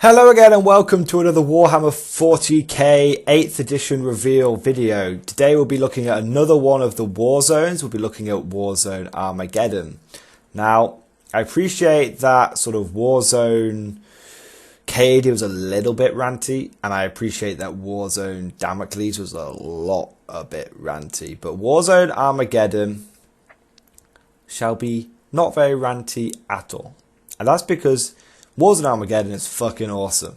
Hello again and welcome to another Warhammer 40k 8th edition reveal video. Today we'll be looking at another one of the war zones. We'll be looking at Warzone Armageddon. Now, I appreciate that sort of Warzone Cade was a little bit ranty, and I appreciate that Warzone Damocles was a bit ranty. But Warzone Armageddon shall be not very ranty at all. And that's because Warzone Armageddon is fucking awesome.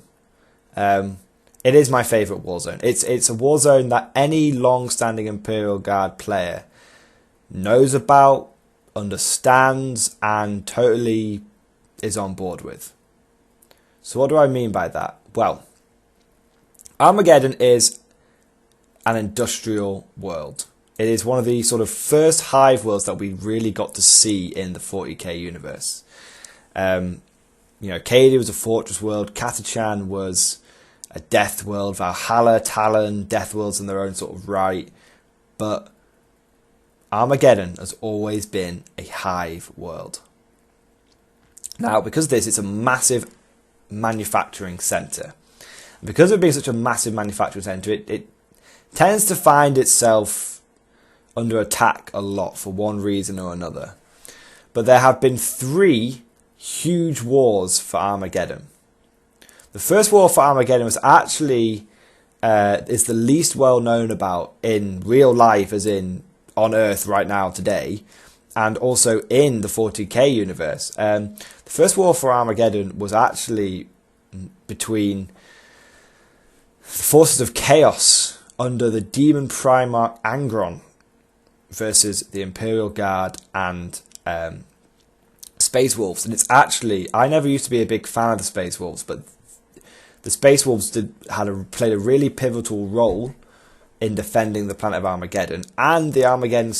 It is my favourite Warzone. It's a Warzone that any long-standing Imperial Guard player knows about, understands, and totally is on board with. So what do I mean by that? Well, Armageddon is an industrial world. It is one of the sort of first hive worlds that we really got to see in the 40k universe. You know, Cady was a fortress world, Catachan was a death world, Valhalla, Talon, death worlds in their own sort of right. But Armageddon has always been a hive world. Now, because of this, it's a massive manufacturing centre. And because of being such a massive manufacturing centre, it tends to find itself under attack a lot for one reason or another. But there have been three huge wars for Armageddon. The first war for Armageddon was actually is the least well known about in real life, as in on Earth right now today, and also in the 40k universe. The first war for Armageddon was actually between the forces of chaos under the demon Primarch Angron versus the Imperial Guard and Space Wolves. And it's actually, I never used to be a big fan of the Space Wolves, but the Space Wolves played a really pivotal role in defending the planet of Armageddon, and the Armageddon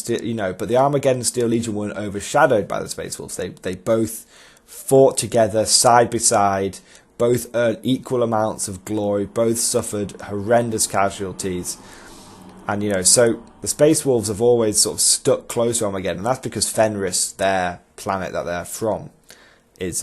but the Armageddon Steel Legion weren't overshadowed by the Space Wolves. They both fought together side by side, both earned equal amounts of glory, both suffered horrendous casualties. And so the Space Wolves have always sort of stuck close to Armageddon, and that's because Fenris, their planet that they're from, is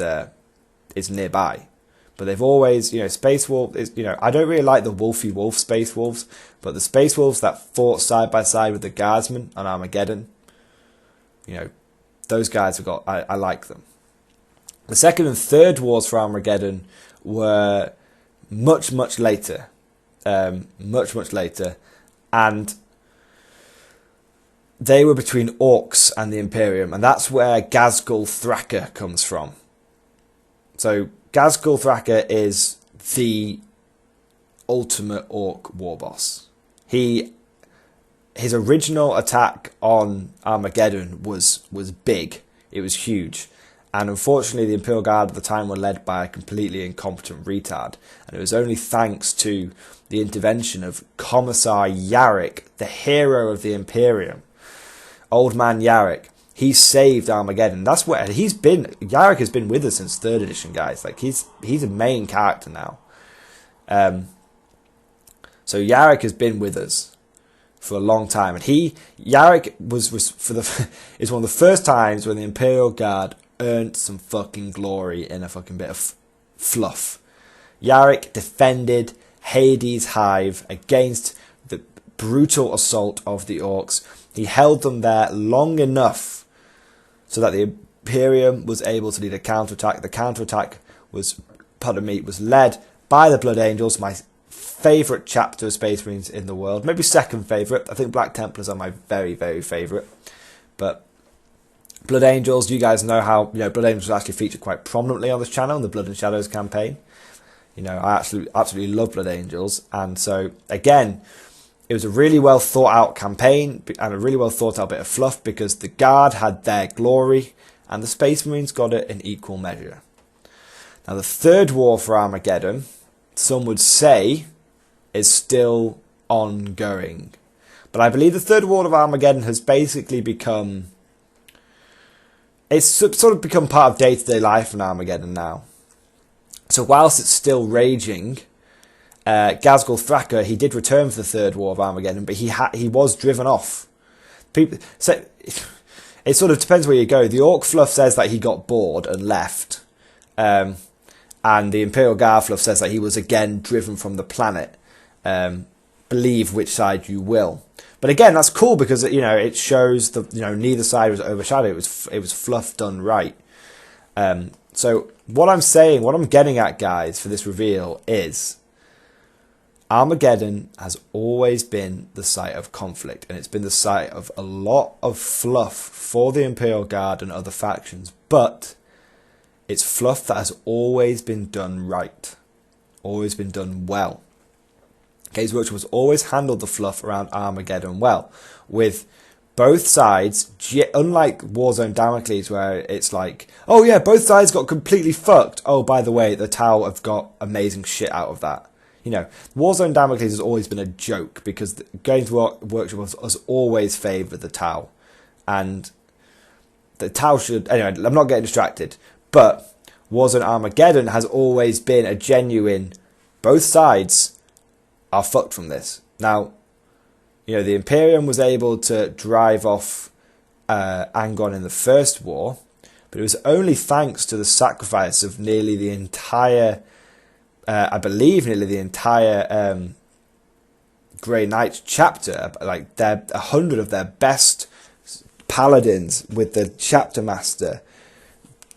nearby. But they've always, Space Wolf is, I don't really like the Wolfy Wolf Space Wolves, but the Space Wolves that fought side by side with the Guardsmen on Armageddon, those guys I like them. The second and third wars for Armageddon were much later, and they were between Orcs and the Imperium, and that's where Ghazghkull Thraka comes from. So Ghazghkull Thraka is the ultimate Orc war boss. His original attack on Armageddon was big. It was huge. And unfortunately, the Imperial Guard at the time were led by a completely incompetent retard. And it was only thanks to the intervention of Commissar Yarrick, the hero of the Imperium. Old man Yarrick. He saved Armageddon. That's where Yarrick has been with us since 3rd edition, guys. Like, he's a main character now. So Yarrick has been with us for a long time. And Yarrick is one of the first times when the Imperial Guard earned some fucking glory in a fucking bit of fluff. Yarrick defended Hades' hive against the brutal assault of the Orcs. He held them there long enough so that the Imperium was able to lead a counterattack. The counterattack was led by the Blood Angels, my favourite chapter of Space Marines in the world. Maybe second favourite. I think Black Templars are my very, very favourite. But Blood Angels, you guys know how Blood Angels actually feature quite prominently on this channel in the Blood and Shadows campaign. I absolutely love Blood Angels, and so again, it was a really well thought out campaign and a really well thought out bit of fluff because the Guard had their glory and the Space Marines got it in equal measure. Now, the third war for Armageddon, some would say, is still ongoing, but I believe the third war of Armageddon has basically become. It's sort of become part of day-to-day life in Armageddon now. So whilst it's still raging, Ghazghkull Thraka, he did return for the third war of Armageddon, but he was driven off. So it sort of depends where you go. The Orc fluff says that he got bored and left. And the Imperial Guard fluff says that he was again driven from the planet. Believe which side you will. But again, that's cool because it shows neither side was overshadowed. It was fluff done right. So what I'm getting at, guys, for this reveal is Armageddon has always been the site of conflict, and it's been the site of a lot of fluff for the Imperial Guard and other factions, but it's fluff that has always been done right, always been done well. Games Workshop has always handled the fluff around Armageddon well, with both sides, unlike Warzone Damocles, where it's like, oh yeah, both sides got completely fucked. Oh, by the way, the Tau have got amazing shit out of that. Warzone Damocles has always been a joke because Games Workshop has always favoured the Tau. And the Tau should... Anyway, I'm not getting distracted. But Warzone Armageddon has always been a genuine... Both sides are fucked from this. Now, the Imperium was able to drive off Angon in the First War, but it was only thanks to the sacrifice of nearly the entire... I believe nearly the entire Grey Knights chapter, like 100 of their best paladins with the chapter master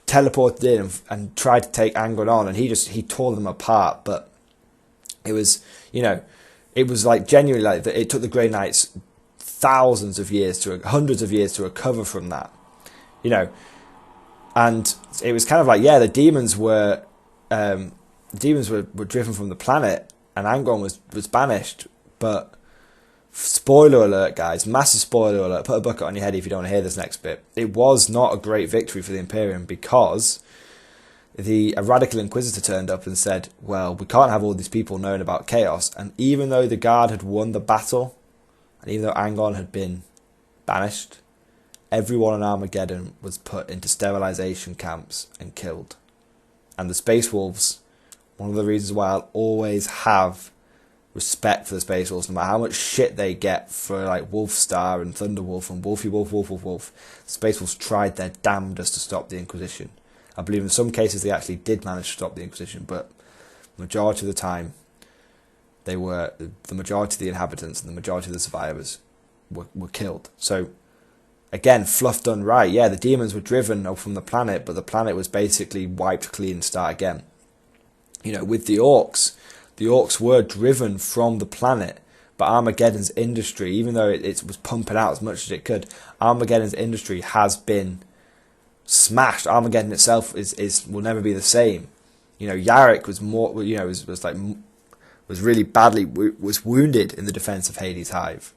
teleported in and tried to take Angon on, and he tore them apart. But it was, it was like genuinely like that. It took the Grey Knights hundreds of years to recover from that, and it was kind of like, yeah, the demons were. Were driven from the planet, and Angon was banished. But spoiler alert, guys, massive spoiler alert, put a bucket on your head if you don't want to hear this next bit. It was not a great victory for the Imperium because a radical Inquisitor turned up and said, well, we can't have all these people knowing about chaos. And even though the Guard had won the battle, and even though Angon had been banished, everyone in Armageddon was put into sterilization camps and killed. And the Space Wolves... One of the reasons why I'll always have respect for the Space Wolves, no matter how much shit they get for like Wolfstar and Thunderwolf and Wolfie Wolf, Wolf. Space Wolves tried their damnedest to stop the Inquisition. I believe in some cases they actually did manage to stop the Inquisition, but the majority of the time, the majority of the inhabitants and the majority of the survivors were killed. So, again, fluff done right. Yeah, the demons were driven from the planet, but the planet was basically wiped clean and start again. With the orcs were driven from the planet, but Armageddon's industry, even though it was pumping out as much as it could, Armageddon's industry has been smashed. Armageddon itself will never be the same. Yarrick was more, was really badly wounded in the defense of Hades' Hive.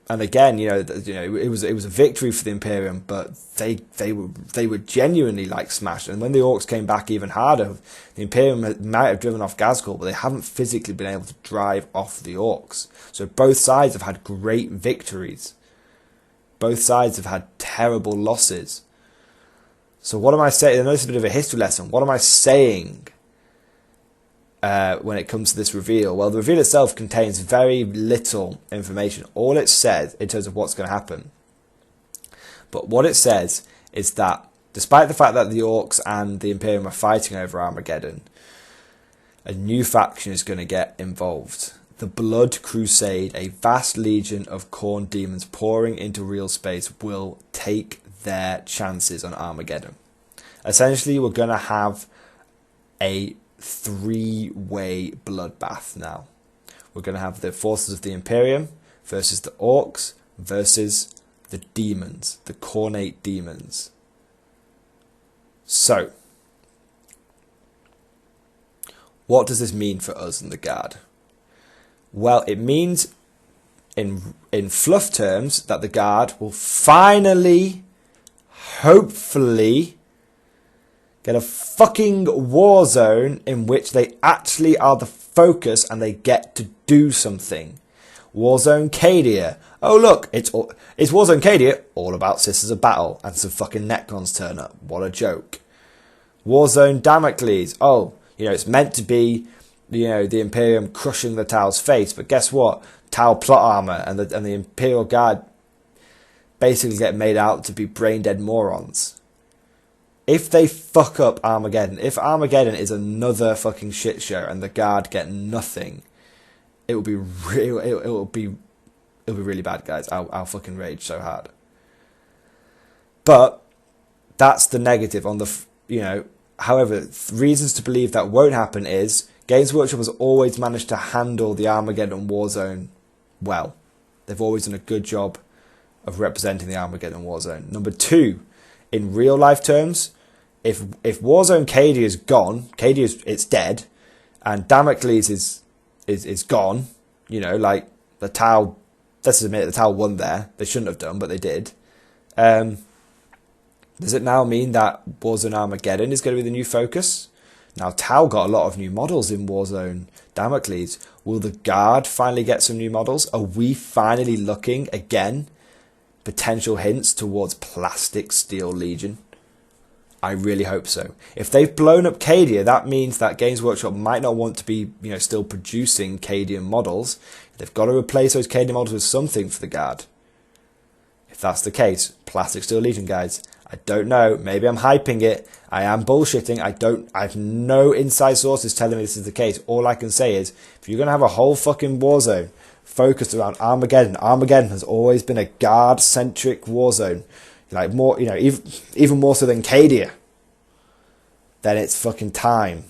And again, it was a victory for the Imperium, but they were genuinely like smashed. And when the orcs came back even harder, the Imperium might have driven off Ghazghkull, but they haven't physically been able to drive off the orcs. So both sides have had great victories. Both sides have had terrible losses. So what am I saying? I know it's a bit of a history lesson. What am I saying when it comes to this reveal? Well, the reveal itself contains very little information. All it says in terms of what's going to happen. But what it says is that despite the fact that the Orcs and the Imperium are fighting over Armageddon, a new faction is going to get involved. The Blood Crusade, a vast legion of Khorne demons pouring into real space, will take their chances on Armageddon. Essentially, we're going to have a three-way bloodbath now. We're going to have the forces of the Imperium versus the Orcs versus the demons, the Khornate demons. So, what does this mean for us and the Guard? Well, it means in fluff terms that the Guard will finally, hopefully, get a fucking war zone in which they actually are the focus and they get to do something. Warzone Cadia. Oh look, it's Warzone Cadia, all about Sisters of Battle, and some fucking Necrons turn up. What a joke. Warzone Damocles. Oh, it's meant to be, the Imperium crushing the Tau's face, but guess what? Tau plot armor and the Imperial Guard basically get made out to be brain dead morons. if they fuck up Armageddon, if Armageddon is another fucking shit show and the Guard get nothing, it will be real. It'll be really bad, guys. I'll fucking rage so hard. But that's the negative on the, you know. However, reasons to believe that won't happen is Games Workshop has always managed to handle the Armageddon Warzone well. They've always done a good job of representing the Armageddon Warzone. Number two, in real life terms, if Warzone KD is gone, it's dead, and Damocles is gone. You know, like the Tau. Let's admit the Tau won there. They shouldn't have done, but they did. Does it now mean that Warzone Armageddon is going to be the new focus? Now, Tau got a lot of new models in Warzone Damocles. Will the Guard finally get some new models? Are we finally looking, again, potential hints towards Plastic Steel Legion? I really hope so. If they've blown up Cadia, that means that Games Workshop might not want to be, you know, still producing Cadian models. They've got to replace those Cadian models with something for the Guard. If that's the case, Plastic Steel Legion, guys. I don't know. Maybe I'm hyping it. I am bullshitting. I have no inside sources telling me this is the case. All I can say is, if you're going to have a whole fucking Warzone focused around Armageddon, Armageddon has always been a Guard-centric Warzone. Like more, you know, even more so than Cadia. Then it's fucking time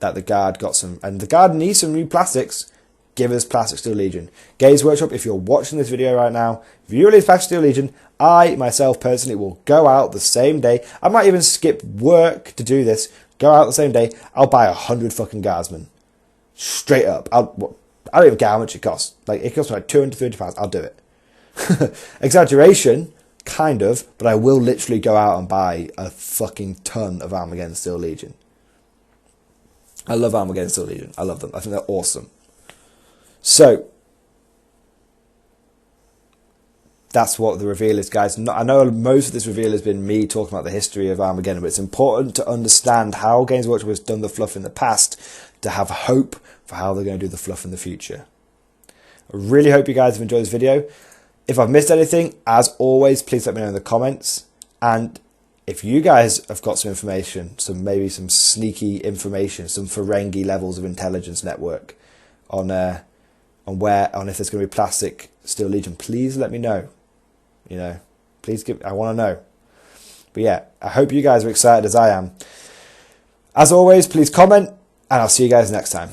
that the Guard got some, and the Guard needs some new plastics. Give us Plastic Steel Legion. Games Workshop, if you're watching this video right now, if you release Plastic Steel Legion, I, myself, personally, will go out the same day. I might even skip work to do this. Go out the same day. I'll buy 100 fucking Guardsmen. Straight up. I don't even care how much it costs. Like, it costs me like £230. I'll do it. Exaggeration, kind of, but I will literally go out and buy a fucking ton of Armageddon Steel Legion. I love Armageddon Steel Legion. I love them. I think they're awesome. So, that's what the reveal is, guys. I know most of this reveal has been me talking about the history of Armageddon, but it's important to understand how Games Workshop has done the fluff in the past to have hope for how they're going to do the fluff in the future. I really hope you guys have enjoyed this video. If I've missed anything, as always, please let me know in the comments. And if you guys have got some information, maybe some sneaky information, some Ferengi levels of intelligence network on if there's going to be Plastic Steel Legion, please let me know. You know, I want to know. But yeah, I hope you guys are excited as I am. As always, please comment, and I'll see you guys next time.